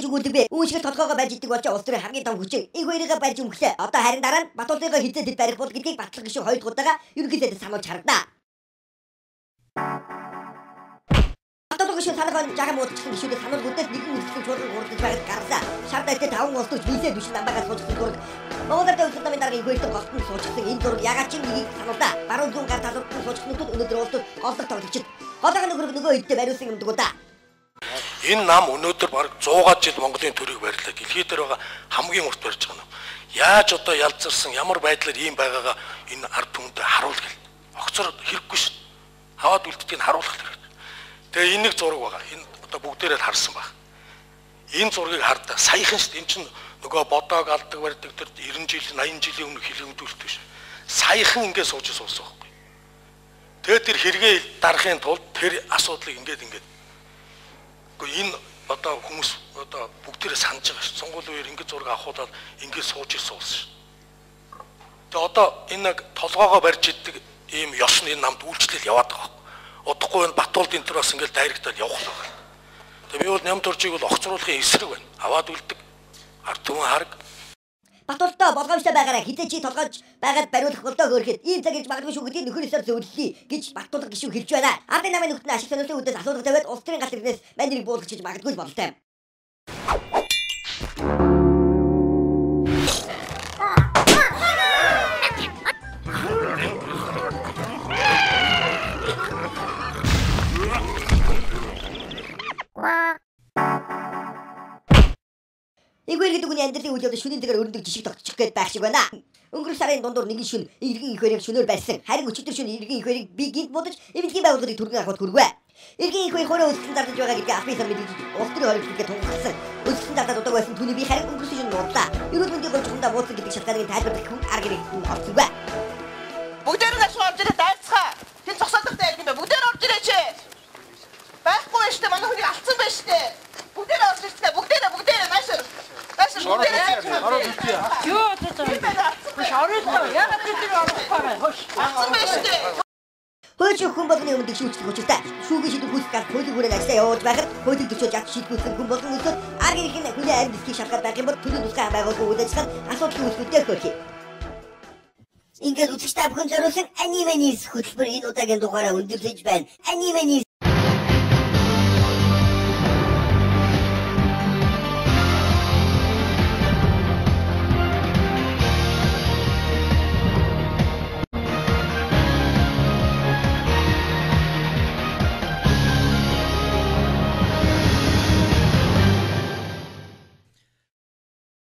өгүүлдэг бэ. Үүншиг толгоогоо барьж идэг болч улс төрийн хамгийн том хүчин. Эйгүү эргээ барьж өнгөлөө. Одоо харин дараа нь Батуулгыг хизээд барих бол гэдгийг Батлах гишүүн хоёр дахь удаага ерөнхийдөө сануулж харагдана. Батуулгын гишүүн санаагаа жахан муудчихсан гишүүдээ сануулгуудаас нэгэн үлдсэн чуулган хурдж байгаад гарлаа. Шавдайтай 5 улс төрч визээ түшин намбагаас суучсан зураг. Монголд улсуудын дарга эйгүү эрдэнэ голтон суучсан энэ зураг ягаад ч нэгийг сануулдаа. Баруун зүүн гар талуудын суучснуудад өнөөдөр улс төр голлох тоглогчид. Голоогийн нөгөө хэдтэй бариулсан юм даа. Энэ нам өнөөдөр баг 100 жил Монголын төрийг барьлаа. Дэлхий дээр байгаа хамгийн урт барьж байгаа нам. Яаж одоо ялзарсан ямар байдлаар ийм байгаагаа энэ ард түмэнд харуулах гэл. Огцор хэрэггүй шүү. Хаваад үлддгийг харуулах хэрэгтэй. Тэгээ энэ нэг зураг байгаа. Энэ одоо бүгдээрээ харсан баг. Энэ зургийг хардаа саяхан шүү. Энд чинь нөгөө бодоог алдаг барьдаг тэр 90 жилийн 80 жилийн өмнө хилэгдүүлт биш. Саяхан ингээд сууж суусан байхгүй. Тэгээ тэр хэрэгээ дарахын тулд тэр асуудлыг ингээд энэ одоо хүмүүс одоо бүгдээрээ санаж байгаа шүү. Сонгуулийн үеэр ингэж зураг авахудаад ингэж сууж ирсэн улс шүү. Тэгээ одоо энэ нэг толгоогоо барьж иддэг ийм ёс нь энэ намд үйлчлэл яваад байгаа. Удахгүй энэ Батуулд энэ төр бас ингэж дайрагтаад явах байгаа. Тэгээ би бол ням төржийг бол огцруулахын эсрэг байна. Аваад үлдэг. Ард түмэн хараг. Батуултаа болгоомжтой байгаараа хизээ чи толгойж байгаад бариулах болдоо хөөрөхөд ийм цаг ирж магадгүй шүү гэдгийг нөхөрөөсөө зөвлөлий гэж Батуулга гишүүн хэлж байна. Ардын намын нөхдөд ашиг сонирхлын үдээс асуудал тавиад улс төрийн галт ирнээс мань нэрийг буулгах гэж магадгүй л бололтой. Эйгүүрийн дүгний амьдралын үйл явдал шүнийн дэгээр өрнөдөг жишг тогтчих гээд байх шиг байна. Өнгөрөх сарын дундуур нэгэн шүн иргэн их хоёрыг шөнөөр байсан. Харин өчигдөр шөнө иргэн их хоёрыг би гинт бодож эвлэгийн байгууллагыг түргэн авахд хүрвэ. Иргэн их хоёр хороо өссөн зардаж байгаа гэдгийг албан ёсоор мэдээж улс төрийн хоригдлыг тунхагласан. Өссөн зардад удааг байсан түүний би харин өнгөрсөн шөнө нуудлаа. Ерөөд мөнгөний голчхондоо бууцсан гэдэг шалтгааныг тайлбарлах хүн арга хэрэгтэн орцгоо. Бүгдээр нь ашиг орж ирээ дайцгаа. Хэн зогсоодохтой яг юм бэ? Бүгдээр орж ирээч. Байхгүй шүү дээ. Манай хүний алдсан байж шүү дээ. Бүгдээр орж ирээ. Бүгдээр наашир. Юу гэж шаардлаа. Яагаад тэр орохгүй хош. Алдсан байж шүү дээ. Хөөж хүн болгоны өмнө шүүгчлэх учиртай. Шүүгийн шийдвэр гүйцэх гал хуулийн хүрээнд ажиллаа явуулж байхад хуулийн төчөөж ят шийдвэрлсэн хүн болгон өсөд арга ирэх нь хүний амьд эсхийг шалгаад байх юм бол төлөв тусгай байгууллагын үйл ажиллагаанд асуудлын үүсгүүдээр хөрхий. Ингээд үзэгч та бүхэн зориулсан анимаnis хөтөлбөр энэ удаагийн дугаараа өндөрлөж байна. Анимаnis